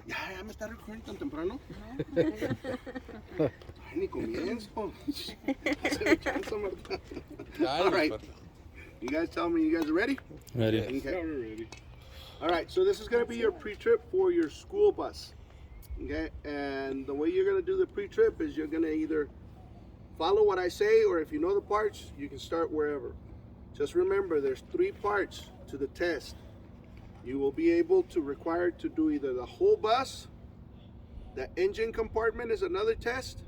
Ya me está recordando tan temprano. Ay, ni comienzo. All right. You guys tell me you guys are ready? Ready. Okay. Yeah, we're ready. All right, so this is going to be your pre-trip for your school bus. Okay, and the way you're going to do the pre-trip is you're going to either follow what I say, or if you know the parts, you can start wherever. Just remember, there's 3 parts to the test. You will be able to require to do either the whole bus, the engine compartment is another test,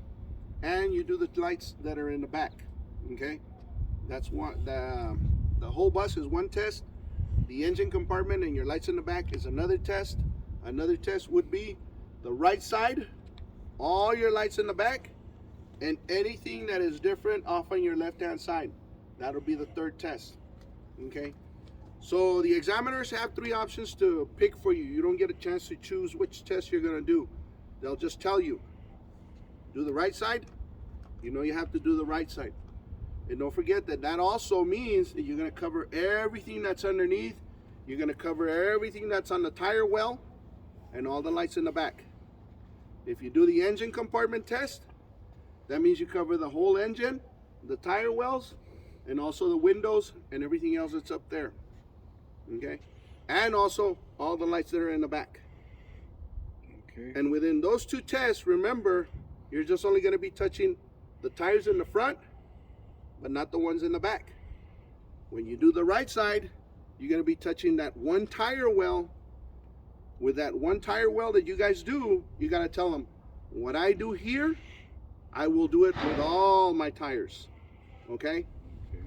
and you do the lights that are in the back. Okay, that's one. The whole bus is one test. The engine compartment and your lights in the back is another test. Another test would be the right side, all your lights in the back, and anything that is different off on your left-hand side. That'll be the 3rd test. Okay. So the examiners have 3 options to pick for you. You don't get a chance to choose which test you're going to do. They'll just tell you, do the right side. You know you have to do the right side. And don't forget that that also means that you're going to cover everything that's underneath. You're going to cover everything that's on the tire well and all the lights in the back. If you do the engine compartment test, that means you cover the whole engine, the tire wells, and also the windows and everything else that's up there. Okay? And also all the lights that are in the back. Okay. And within those 2 tests, remember, you're just only going to be touching the tires in the front, but not the ones in the back. When you do the right side, you're going to be touching that one tire well. With that one tire well that you guys do, you got to tell them, what I do here, I will do it with all my tires. Okay?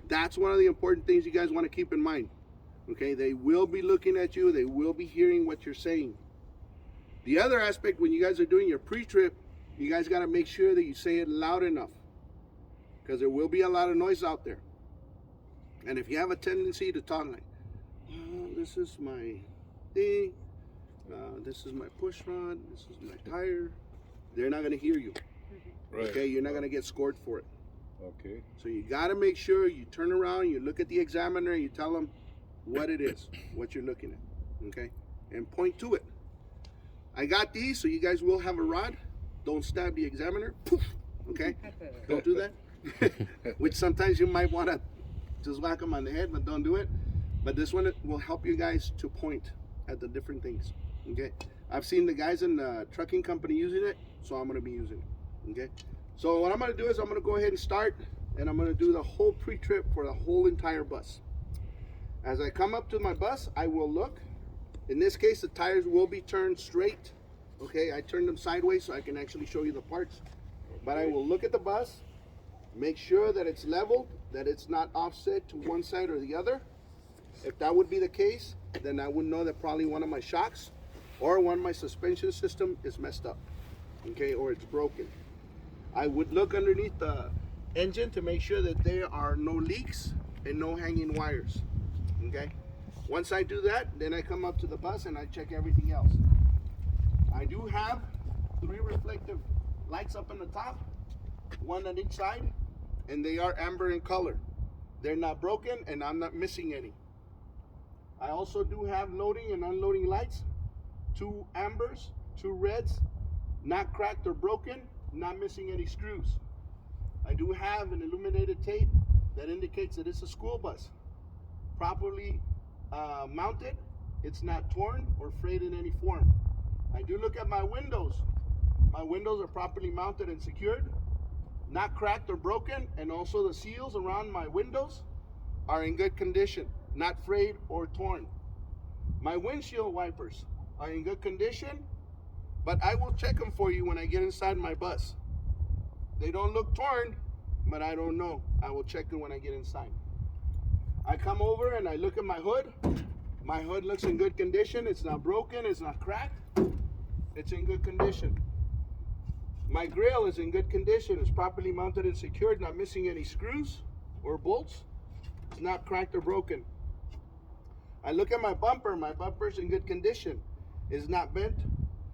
That's one of the important things you guys want to keep in mind. Okay? They will be looking at you. They will be hearing what you're saying. The other aspect, when you guys are doing your pre-trip, you guys got to make sure that you say it loud enough, because there will be a lot of noise out there. And if you have a tendency to talk like, oh, this is my thing, this is my push rod, this is my tire, they're not going to hear you. Right. Okay, you're not going to get scored for it. Okay. So you got to make sure you turn around, you look at the examiner, you tell them what it is, what you're looking at. Okay, and point to it. I got these, so you guys will have a rod. Don't stab the examiner. Poof. Okay, don't do that. Which sometimes you might want to just whack them on the head, but don't do it. But this one will help you guys to point at the different things. Okay, I've seen the guys in the trucking company using it, so I'm going to be using it. Okay, so what I'm going to do is I'm going to go ahead and start, and I'm going to do the whole pre-trip for the whole entire bus. As I come up to my bus, I will look. In this case, the tires will be turned straight. Okay, I turn them sideways so I can actually show you the parts. But I will look at the bus, make sure that it's leveled, that it's not offset to one side or the other. If that would be the case, then I would know that probably one of my shocks or one of my suspension system is messed up, okay, or it's broken. I would look underneath the engine to make sure that there are no leaks and no hanging wires, okay? Once I do that, then I come up to the bus and I check everything else. I do have 3 reflective lights up on the top, 1 on each side, and they are amber in color. They're not broken and I'm not missing any. I also do have loading and unloading lights, 2 ambers, 2 reds, not cracked or broken, not missing any screws. I do have an illuminated tape that indicates that it's a school bus, properly mounted. It's not torn or frayed in any form. I do look at my windows. My windows are properly mounted and secured, not cracked or broken, and also the seals around my windows are in good condition, not frayed or torn. My windshield wipers are in good condition, but I will check them for you when I get inside my bus. They don't look torn, but I don't know. I will check them when I get inside. I come over and I look at my hood. My hood looks in good condition. It's not broken, it's not cracked. It's in good condition. My grill is in good condition. It's properly mounted and secured, not missing any screws or bolts. It's not cracked or broken. I look at my bumper. My bumper's in good condition. It's not bent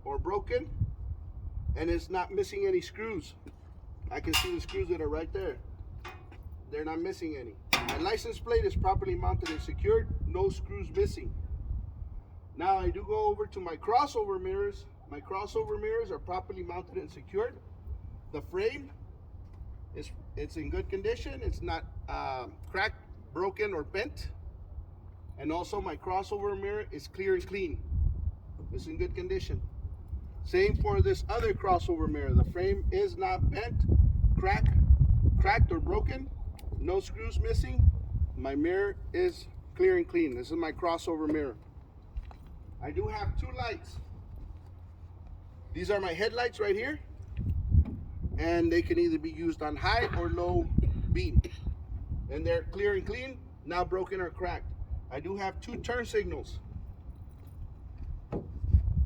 or broken, and it's not missing any screws. I can see the screws that are right there. They're not missing any. My license plate is properly mounted and secured. No screws missing. Now I do go over to my crossover mirrors. My crossover mirrors are properly mounted and secured. The frame it's in good condition. It's not cracked, broken, or bent. And also my crossover mirror is clear and clean. It's in good condition. Same for this other crossover mirror. The frame is not bent, cracked or broken. No screws missing. My mirror is clear and clean. This is my crossover mirror. I do have two lights. These are my headlights right here. And they can either be used on high or low beam. And they're clear and clean, not broken or cracked. I do have two turn signals.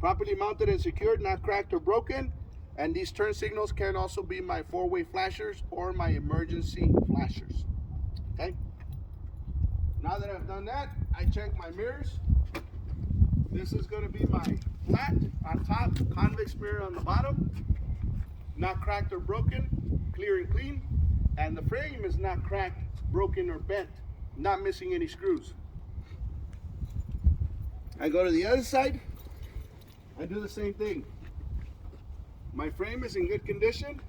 Properly mounted and secured, not cracked or broken. And these turn signals can also be my four-way flashers or my emergency flashers. Okay? Now that I've done that, I check my mirrors. This is going to be my flat on top, convex mirror on the bottom. Not cracked or broken, clear and clean. And the frame is not cracked, broken, or bent. Not missing any screws. I go to the other side. I do the same thing. My frame is in good condition.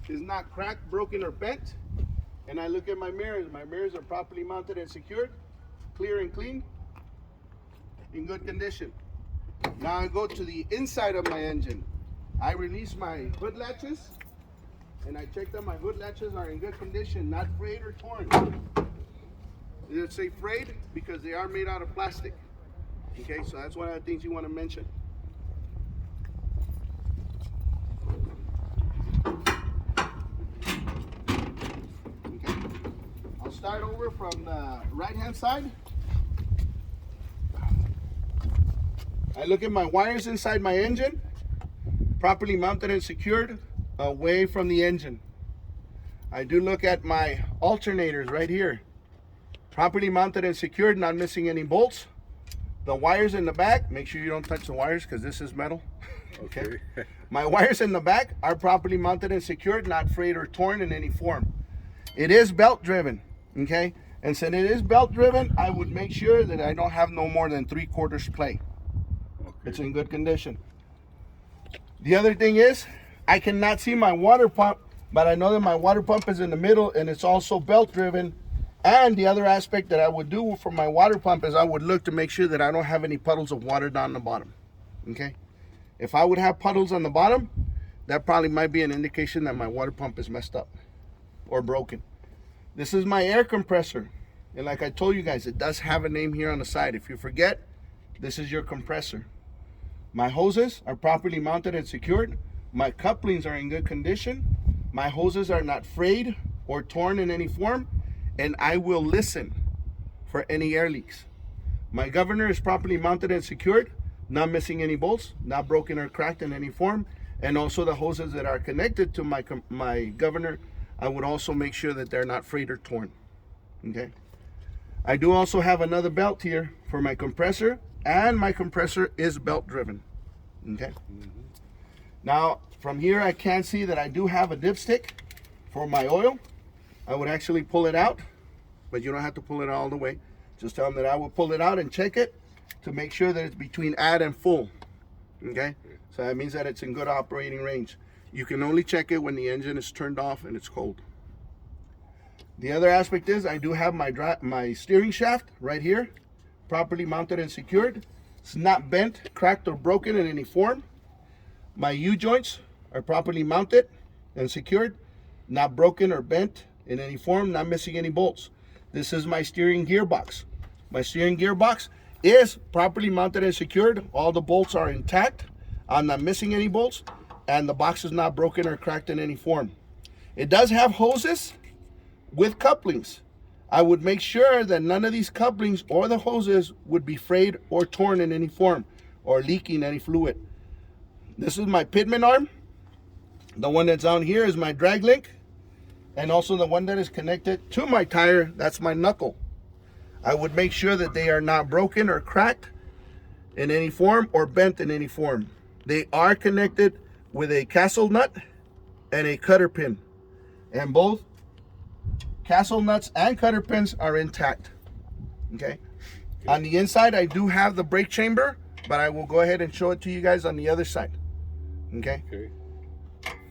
Is not cracked, broken, or bent. And I look at my mirrors. My mirrors are properly mounted and secured, clear and clean, in good condition. Now I go to the inside of my engine. I release my hood latches, and I check that my hood latches are in good condition, not frayed or torn. They say frayed because they are made out of plastic. Okay, so that's one of the things you want to mention. Okay, I'll start over from the right-hand side. I look at my wires inside my engine, properly mounted and secured, away from the engine. I do look at my alternators right here, properly mounted and secured, not missing any bolts. The wires in the back, make sure you don't touch the wires because this is metal. Okay. My wires in the back are properly mounted and secured, not frayed or torn in any form. It is belt driven, okay? And since it is belt driven, I would make sure that I don't have no more than 3/4 play. It's in good condition. The other thing is, I cannot see my water pump, but I know that my water pump is in the middle and it's also belt driven. And the other aspect that I would do for my water pump is I would look to make sure that I don't have any puddles of water down the bottom. Okay? If I would have puddles on the bottom, that probably might be an indication that my water pump is messed up or broken. This is my air compressor. And like I told you guys, it does have a name here on the side. If you forget, this is your compressor. My hoses are properly mounted and secured. My couplings are in good condition. My hoses are not frayed or torn in any form. And I will listen for any air leaks. My governor is properly mounted and secured, not missing any bolts, not broken or cracked in any form. And also the hoses that are connected to my governor, I would also make sure that they're not frayed or torn. Okay. I do also have another belt here for my compressor, and my compressor is belt driven. Okay. Now from here I can see that I do have a dipstick for my oil. I would actually pull it out, but you don't have to pull it all the way. Just tell them that I will pull it out and check it to make sure that it's between add and full. Okay, so that means that it's in good operating range. You can only check it when the engine is turned off and it's cold. The other aspect is I do have my steering shaft right here, properly mounted and secured. It's not bent, cracked, or broken in any form. My U-joints are properly mounted and secured, not broken or bent in any form, not missing any bolts. This is my steering gearbox. My steering gearbox is properly mounted and secured. All the bolts are intact. I'm not missing any bolts, and the box is not broken or cracked in any form. It does have hoses with couplings. I would make sure that none of these couplings or the hoses would be frayed or torn in any form or leaking any fluid. This is my pitman arm. The one that's on here is my drag link. And also the one that is connected to my tire, that's my knuckle. I would make sure that they are not broken or cracked in any form or bent in any form. They are connected with a castle nut and a cutter pin. And both castle nuts and cutter pins are intact. Okay. On the inside, I do have the brake chamber but I will go ahead and show it to you guys on the other side. Okay. Okay.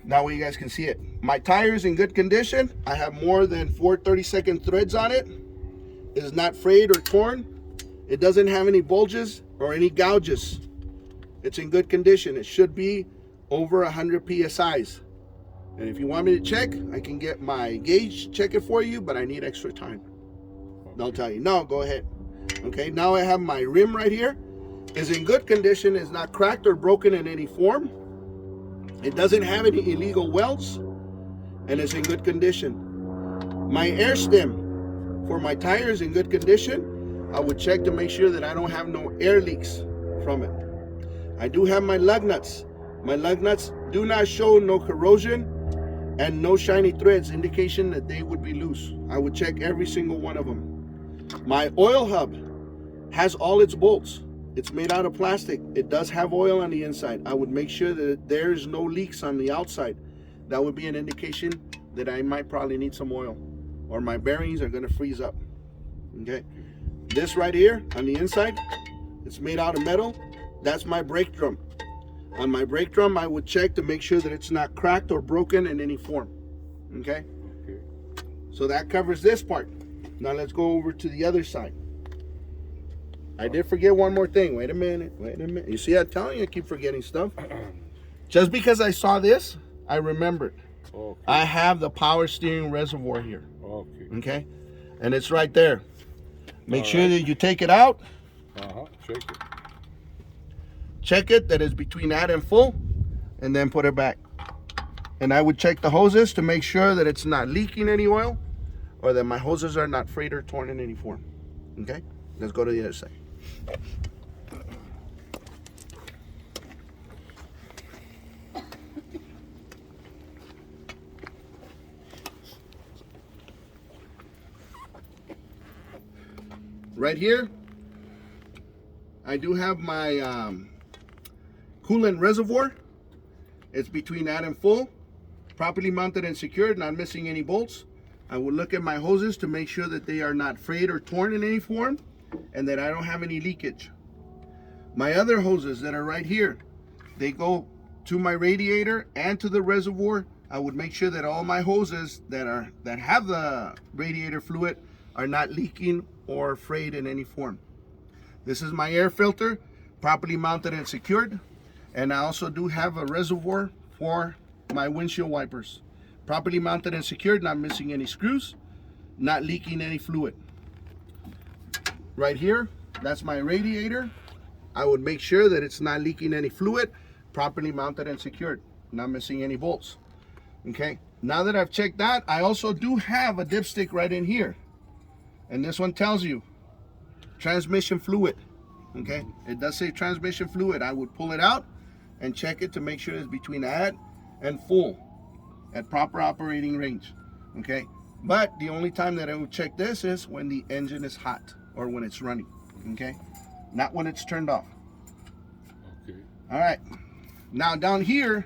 Now you guys can see it. My tire's in good condition. I have more than 4 30-second threads on it. It is not frayed or torn. It doesn't have any bulges or any gouges. It's in good condition. It should be over 100 PSIs. And if you want me to check, I can get my gauge, check it for you, but I need extra time. They'll tell you, no, go ahead. Okay, now I have my rim right here. It's in good condition. It's not cracked or broken in any form. It doesn't have any illegal welds, and it's in good condition. My air stem for my tire is in good condition. I would check to make sure that I don't have no air leaks from it. I do have my lug nuts. My lug nuts do not show no corrosion and no shiny threads, indication that they would be loose. I would check every single one of them. My oil hub has all its bolts. It's made out of plastic. It does have oil on the inside. I would make sure that there's no leaks on the outside. That would be an indication that I might probably need some oil, or my bearings are gonna freeze up. Okay. This right here on the inside, it's made out of metal. That's my brake drum. On my brake drum, I would check to make sure that it's not cracked or broken in any form. Okay. Okay. So that covers this part. Now let's go over to the other side. I did forget one more thing. Wait a minute. You see, I'm telling you, I keep forgetting stuff. Just because I saw this, I remembered. Okay. I have the power steering reservoir here. Okay. Okay? And it's right there. Make All sure right. that you take it out. Check it. Check it that it's between that and full. And then put it back. And I would check the hoses to make sure that it's not leaking any oil, or that my hoses are not frayed or torn in any form. Okay? Let's go to the other side. Right here, I do have my coolant reservoir. It's between that and full, properly mounted and secured, not missing any bolts. I will look at my hoses to make sure that they are not frayed or torn in any form, and that I don't have any leakage. My other hoses that are right here, they go to my radiator and to the reservoir. I would make sure that all my hoses that have the radiator fluid are not leaking or frayed in any form. This is my air filter, properly mounted and secured. And I also do have a reservoir for my windshield wipers, properly mounted and secured, not missing any screws, not leaking any fluid. Right here, that's my radiator. I would make sure that it's not leaking any fluid, properly mounted and secured, not missing any bolts. Okay, now that I've checked that, I also do have a dipstick right in here. And this one tells you transmission fluid. Okay, it does say transmission fluid. I would pull it out and check it to make sure it's between that and full at proper operating range. Okay, but the only time that I would check this is when the engine is hot or when it's running. Okay, not when it's turned off. Okay. All right, now down here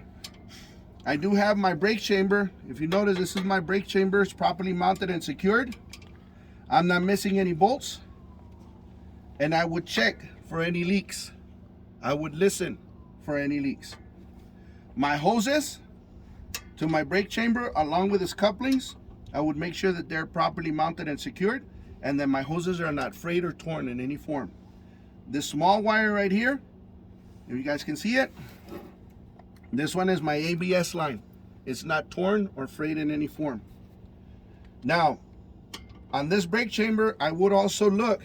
I do have my brake chamber. If you notice, this is my brake chamber. It's properly mounted and secured. I'm not missing any bolts. And I would check for any leaks. I would listen for any leaks. My hoses to my brake chamber, along with its couplings, I would make sure that they're properly mounted and secured, and that my hoses are not frayed or torn in any form. This small wire right here, if you guys can see it, this one is my ABS line. It's not torn or frayed in any form. Now, on this brake chamber, I would also look,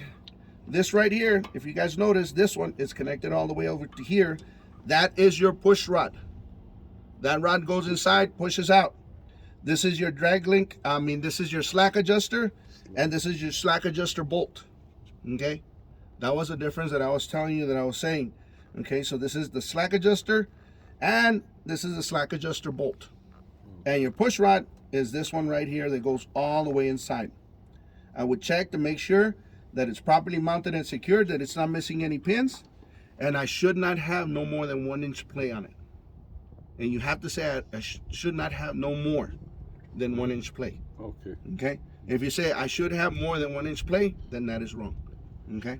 this right here, if you guys notice, this one is connected all the way over to here. That is your push rod. That rod goes inside, pushes out. This is your drag link, this is your slack adjuster, and this is your slack adjuster bolt. Okay, that was the difference that I was telling you that I was saying. Okay, so this is the slack adjuster, and this is the slack adjuster bolt. And your push rod is this one right here that goes all the way inside. I would check to make sure that it's properly mounted and secured, that it's not missing any pins, and I should not have no more than 1 inch play on it. And you have to say I should not have no more than 1 inch play. Okay. Okay. If you say I should have more than 1 inch play, then that is wrong. Okay.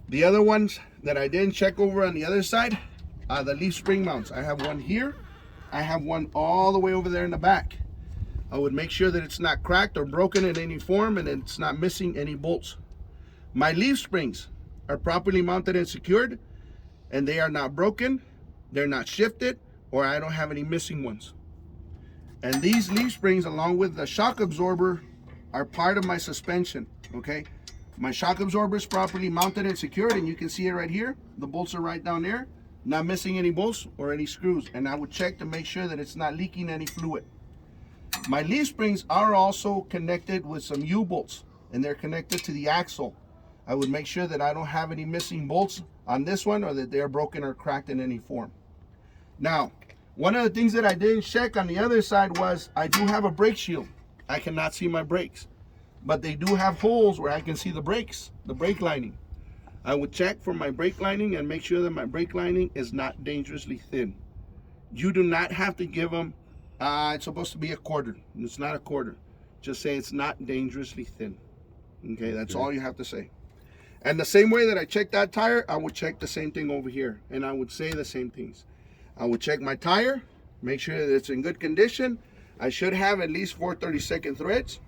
The other ones that I didn't check over on the other side are the leaf spring mounts. I have one here. I have one all the way over there in the back. I would make sure that it's not cracked or broken in any form and it's not missing any bolts. My leaf springs are properly mounted and secured, and they are not broken, they're not shifted, or I don't have any missing ones. And these leaf springs, along with the shock absorber, are part of my suspension, okay? My shock absorber is properly mounted and secured, and you can see it right here. The bolts are right down there, not missing any bolts or any screws. And I would check to make sure that it's not leaking any fluid. My leaf springs are also connected with some U-bolts, and they're connected to the axle. I would make sure that I don't have any missing bolts on this one, or that they're broken or cracked in any form. Now, one of the things that I didn't check on the other side was I do have a brake shield. I cannot see my brakes, but they do have holes where I can see the brakes, the brake lining. I would check for my brake lining and make sure that my brake lining is not dangerously thin. You do not have to give them, it's supposed to be a quarter. It's not a quarter. Just say it's not dangerously thin. Okay, that's all you have to say. And the same way that I check that tire, I would check the same thing over here. And I would say the same things. I would check my tire, make sure that it's in good condition. I should have at least 4 32nd threads.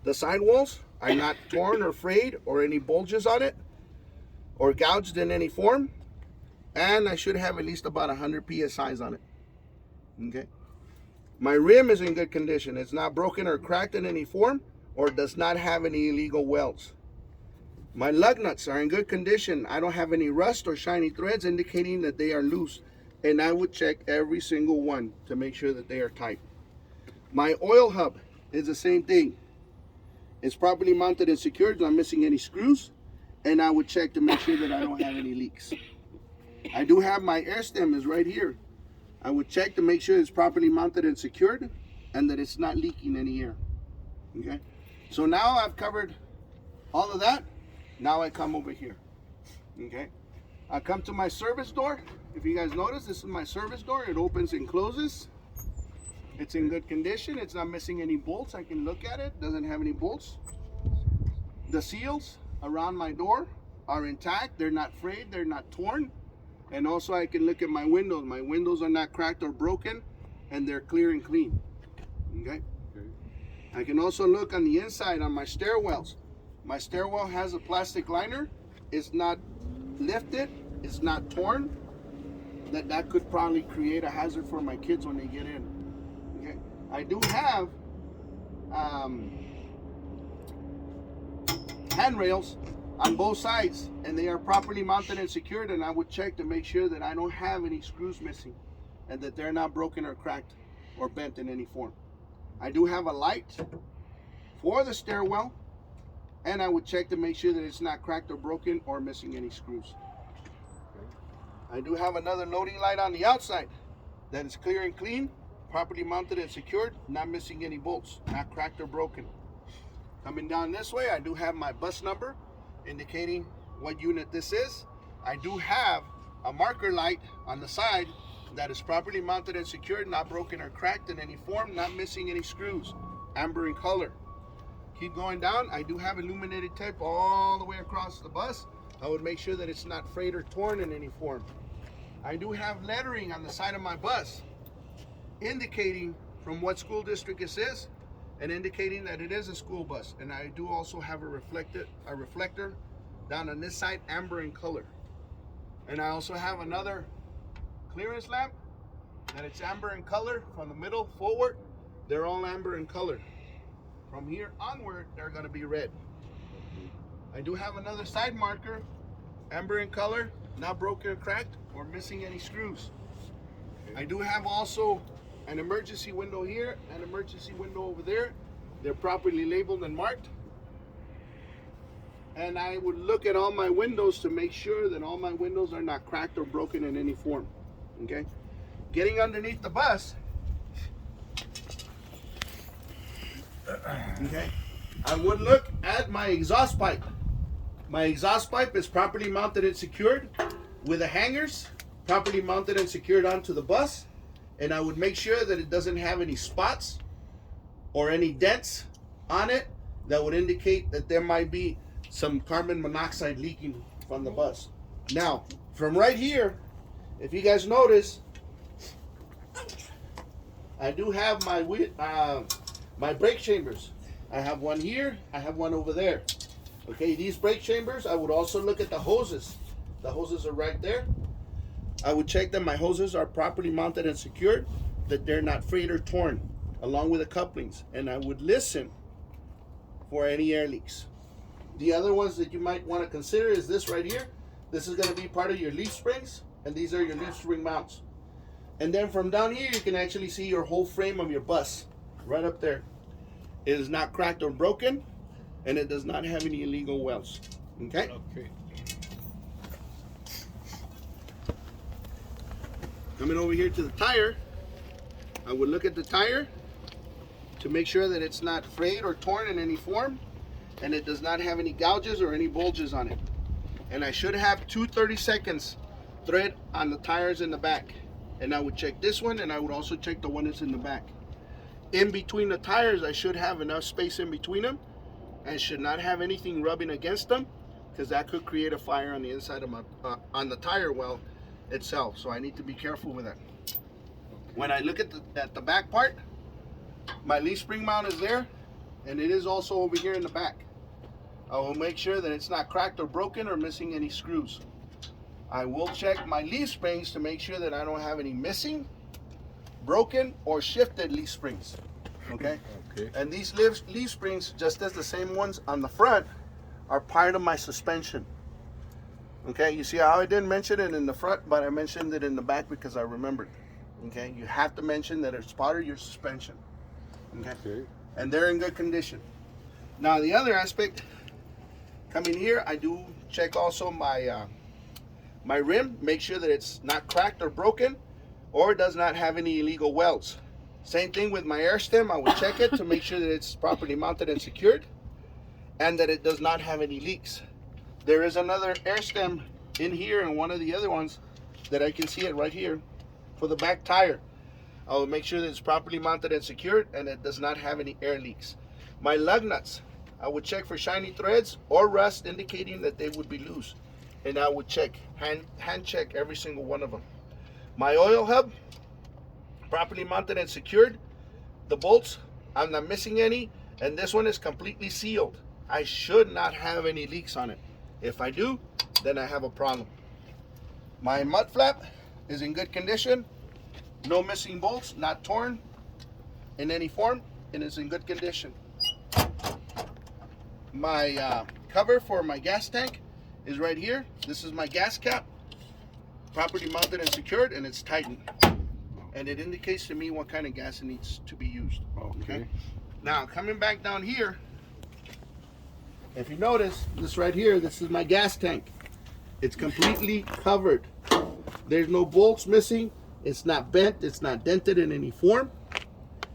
The sidewalls are not torn or frayed or any bulges on it or gouged in any form. And I should have at least about 100 PSIs on it. Okay. My rim is in good condition. It's not broken or cracked in any form or does not have any illegal welds. My lug nuts are in good condition. I don't have any rust or shiny threads indicating that they are loose. And I would check every single one to make sure that they are tight. My oil hub is the same thing. It's properly mounted and secured, not missing any screws. And I would check to make sure that I don't have any leaks. I do have my air stem is right here. I would check to make sure it's properly mounted and secured and that it's not leaking any air. Okay. So now I've covered all of that. Now I come over here. Okay. I come to my service door. If you guys notice, this is my service door. It opens and closes. It's in good condition. It's not missing any bolts. I can look at it. Doesn't have any bolts. The seals around my door are intact. They're not frayed. They're not torn. And also I can look at my windows. My windows are not cracked or broken, and they're clear and clean. Okay. I can also look on the inside on my stairwells. My stairwell has a plastic liner. It's not lifted. It's not torn. That could probably create a hazard for my kids when they get in. Okay. I do have handrails on both sides, and they are properly mounted and secured, and I would check to make sure that I don't have any screws missing and that they're not broken or cracked or bent in any form. I do have a light for the stairwell, and I would check to make sure that it's not cracked or broken or missing any screws. I do have another loading light on the outside that is clear and clean, properly mounted and secured, not missing any bolts, not cracked or broken. Coming down this way, I do have my bus number indicating what unit this is. I do have a marker light on the side that is properly mounted and secured, not broken or cracked in any form, not missing any screws, amber in color. Keep going down. I do have illuminated tape all the way across the bus. I would make sure that it's not frayed or torn in any form. I do have lettering on the side of my bus indicating from what school district this is and indicating that it is a school bus. And I do also have a reflector down on this side, amber in color. And I also have another clearance lamp that it's amber in color from the middle forward. They're all amber in color. From here onward, they're going to be red. I do have another side marker, amber in color, not broken or cracked or missing any screws. I do have also an emergency window here, an emergency window over there. They're properly labeled and marked. And I would look at all my windows to make sure that all my windows are not cracked or broken in any form. Okay? Getting underneath the bus. Okay? I would look at my exhaust pipe. My exhaust pipe is properly mounted and secured with the hangers, properly mounted and secured onto the bus. And I would make sure that it doesn't have any spots or any dents on it that would indicate that there might be some carbon monoxide leaking from the bus. Now, from right here, if you guys notice, I do have my brake chambers. I have one here, I have one over there. Okay, these brake chambers, I would also look at the hoses. The hoses are right there. I would check that my hoses are properly mounted and secured, that they're not frayed or torn, along with the couplings. And I would listen for any air leaks. The other ones that you might want to consider is this right here. This is going to be part of your leaf springs, and these are your leaf spring mounts. And then from down here, you can actually see your whole frame of your bus right up there. It is not cracked or broken, and it does not have any illegal welds. Okay? Okay. Coming over here to the tire, I would look at the tire to make sure that it's not frayed or torn in any form, and it does not have any gouges or any bulges on it. And I should have 2 30-seconds thread on the tires in the back. And I would check this one, and I would also check the one that's in the back. In between the tires, I should have enough space in between them and should not have anything rubbing against them, because that could create a fire on the inside of my on the tire well itself. So I need to be careful with that. When I look at the back part, my leaf spring mount is there, and it is also over here in the back. I will make sure that it's not cracked or broken or missing any screws. I will check my leaf springs to make sure that I don't have any missing, broken, or shifted leaf springs. Okay? Okay. And these leaf springs, just as the same ones on the front, are part of my suspension. Okay, you see how I didn't mention it in the front, but I mentioned it in the back because I remembered. Okay, you have to mention that it's part of your suspension. Okay, Okay. and they're in good condition. Now the other aspect, coming here, I do check also my my rim, make sure that it's not cracked or broken, or does not have any illegal welds. Same thing with my air stem, I would check it to make sure that it's properly mounted and secured, and that it does not have any leaks. There is another air stem in here and one of the other ones that I can see it right here for the back tire. I will make sure that it's properly mounted and secured, and it does not have any air leaks. My lug nuts, I would check for shiny threads or rust indicating that they would be loose. And I would check, hand check every single one of them. My oil hub, properly mounted and secured. The bolts, I'm not missing any, and this one is completely sealed. I should not have any leaks on it. If I do, then I have a problem. My mud flap is in good condition. No missing bolts, not torn in any form, and is in good condition. My cover for my gas tank is right here. This is my gas cap, properly mounted and secured, and it's tightened. And it indicates to me what kind of gas it needs to be used. Okay. Now, coming back down here, if you notice, this right here, this is my gas tank. It's completely covered. There's no bolts missing. It's not bent. It's not dented in any form.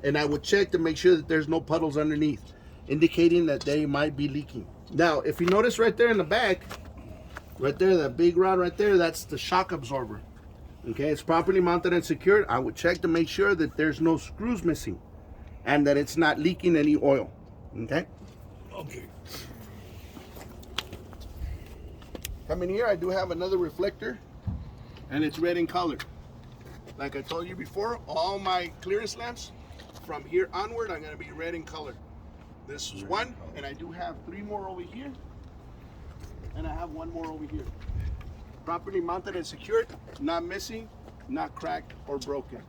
And I would check to make sure that there's no puddles underneath, indicating that they might be leaking. Now, if you notice right there in the back, right there, that big rod right there, that's the shock absorber. Okay, it's properly mounted and secured. I would check to make sure that there's no screws missing and that it's not leaking any oil. Okay? Okay. Coming here, I do have another reflector, and it's red in color. Like I told you before, all my clearance lamps from here onward are going to be red in color. This is one, and I do have 3 more over here, and I have 1 more over here. Properly mounted and secured, not missing, not cracked or broken.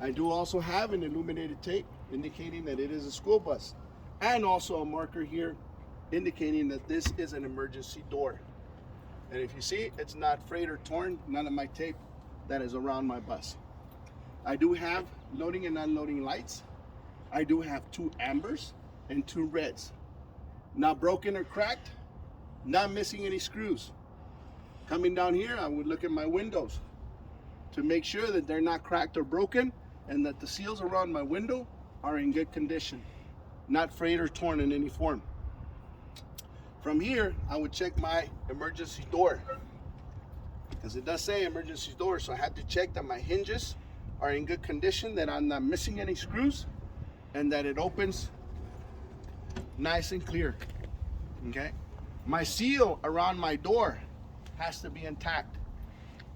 I do also have an illuminated tape indicating that it is a school bus, and also a marker here indicating that this is an emergency door. And if you see, it's not frayed or torn, none of my tape that is around my bus. I do have loading and unloading lights. I do have 2 ambers and 2 reds. Not broken or cracked, not missing any screws. Coming down here, I would look at my windows to make sure that they're not cracked or broken, and that the seals around my window are in good condition, not frayed or torn in any form. From here, I would check my emergency door, because it does say emergency door, so I had to check that my hinges are in good condition, that I'm not missing any screws, and that it opens nice and clear. Okay? My seal around my door has to be intact.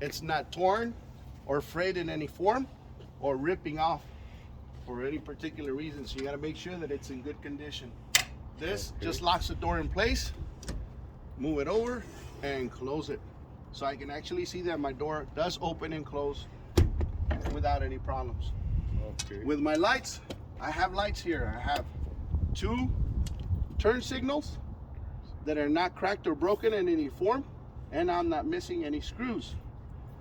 It's not torn or frayed in any form or ripping off for any particular reason. So you got to make sure that it's in good condition. This just locks the door in place. Move it over and close it. So I can actually see that my door does open and close without any problems. Okay. With my lights, I have lights here. I have 2 turn signals that are not cracked or broken in any form, and I'm not missing any screws.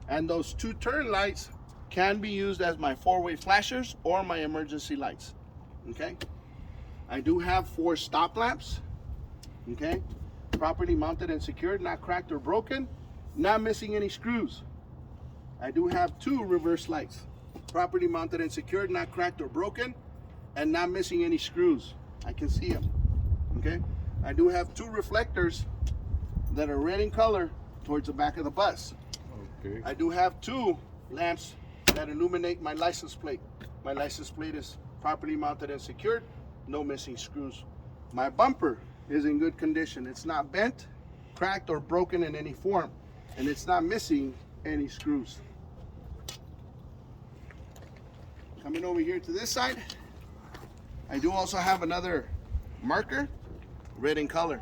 And those 2 turn lights can be used as my 4-way flashers or my emergency lights. Okay. I do have 4 stop lamps. Okay. Properly mounted and secured, not cracked or broken, not missing any screws. I do have 2 reverse lights, properly mounted and secured, not cracked or broken, and not missing any screws. I can see them. Okay. I do have 2 reflectors that are red in color towards the back of the bus. Okay. I do have 2 lamps that illuminate my license plate. My license plate is properly mounted and secured, no missing screws. My bumper is in good condition. It's not bent, cracked, or broken in any form, and it's not missing any screws. Coming over here to this side, I do also have another marker, red in color.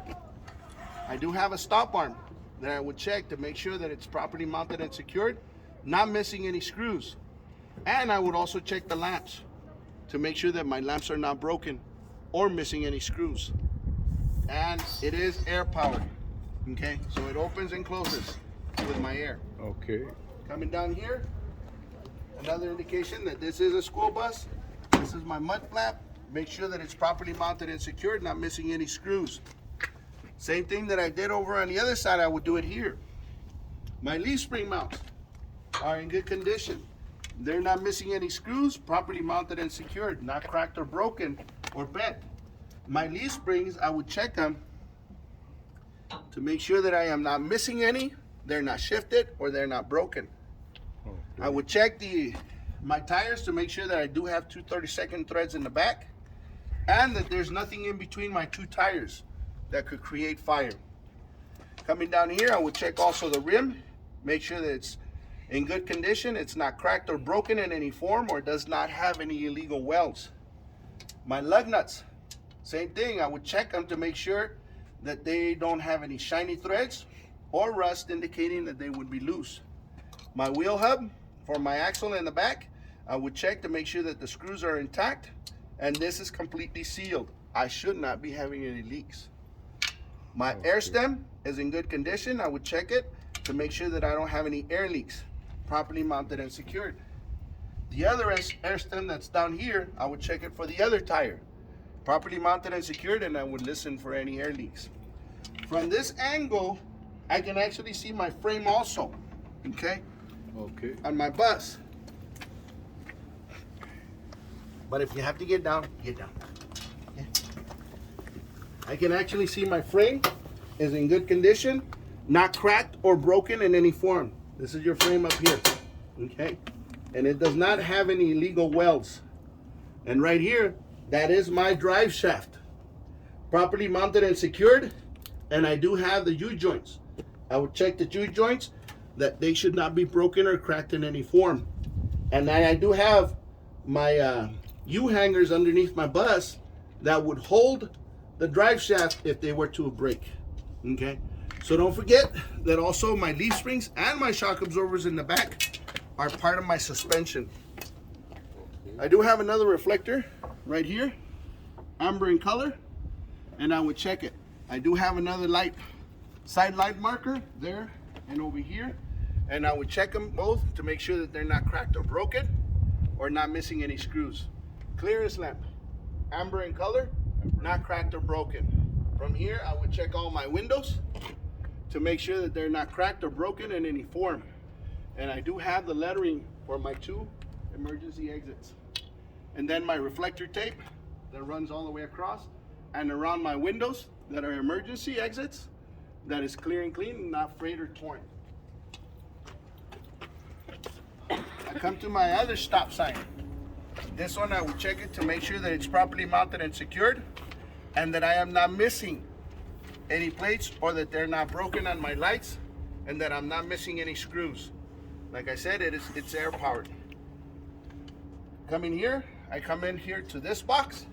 I do have a stop arm that I would check to make sure that it's properly mounted and secured, not missing any screws. And I would also check the lamps to make sure that my lamps are not broken or missing any screws. And it is air powered. Okay, so it opens and closes with my air. Okay. Coming down here, another indication that this is a school bus. This is my mud flap. Make sure that it's properly mounted and secured, not missing any screws. Same thing that I did over on the other side, I would do it here. My leaf spring mounts are in good condition. They're not missing any screws, properly mounted and secured, not cracked or broken or bent. My leaf springs, I would check them to make sure that I am not missing any, they're not shifted, or they're not broken. Okay. I would check my tires to make sure that I do have 2 32nd threads in the back, and that there's nothing in between my 2 tires that could create fire. Coming down here, I would check also the rim, make sure that it's in good condition, it's not cracked or broken in any form, or does not have any illegal welds. My lug nuts, same thing, I would check them to make sure that they don't have any shiny threads or rust indicating that they would be loose. My wheel hub for my axle in the back, I would check to make sure that the screws are intact and this is completely sealed. I should not be having any leaks. My air stem is in good condition. I would check it to make sure that I don't have any air leaks, properly mounted and secured. The other air stem that's down here, I would check it for the other tire, properly mounted and secured, and I would listen for any air leaks. From this angle, I can actually see my frame also, okay? Okay. On my bus. But if you have to get down, get down. Okay? I can actually see my frame is in good condition, not cracked or broken in any form. This is your frame up here, okay? And it does not have any illegal welds. And right here, that is my drive shaft, properly mounted and secured, and I do have the U-joints. I would check the U-joints that they should not be broken or cracked in any form. And I do have my U-hangers underneath my bus that would hold the drive shaft if they were to break, okay? So don't forget that also my leaf springs and my shock absorbers in the back are part of my suspension. I do have another reflector right here, amber in color, and I would check it. I do have another light, side light marker there and over here, and I would check them both to make sure that they're not cracked or broken or not missing any screws. Clearest lamp, amber in color, not cracked or broken. From here, I would check all my windows to make sure that they're not cracked or broken in any form. And I do have the lettering for my 2 emergency exits. And then my reflector tape that runs all the way across and around my windows that are emergency exits, that is clear and clean and not frayed or torn. I come to my other stop sign. This one I will check it to make sure that it's properly mounted and secured and that I am not missing any plates or that they're not broken on my lights and that I'm not missing any screws. Like I said, it's air powered. Coming here, I come in here to this box.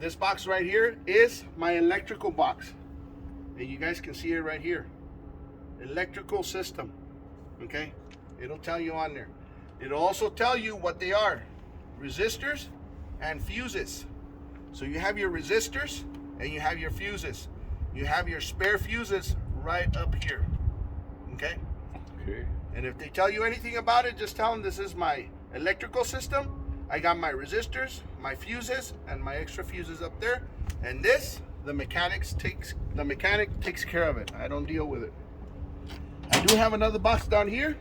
This box right here is my electrical box. And you guys can see it right here. Electrical system. Okay? It'll tell you on there. It'll also tell you what they are. Resistors and fuses. So you have your resistors and you have your fuses. You have your spare fuses right up here. Okay? Okay. And if they tell you anything about it, just tell them this is my electrical system. I got my resistors, my fuses, and my extra fuses up there. And this, the mechanic takes care of it. I don't deal with it. I do have another box down here.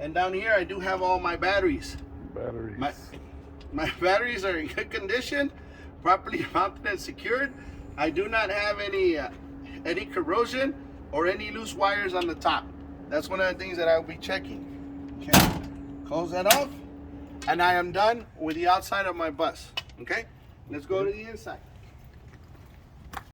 And down here I do have all my batteries. Batteries. My batteries are in good condition, properly mounted and secured. I do not have any corrosion or any loose wires on the top. That's one of the things that I'll be checking. Okay, close that off. And I am done with the outside of my bus. Okay, let's go to the inside.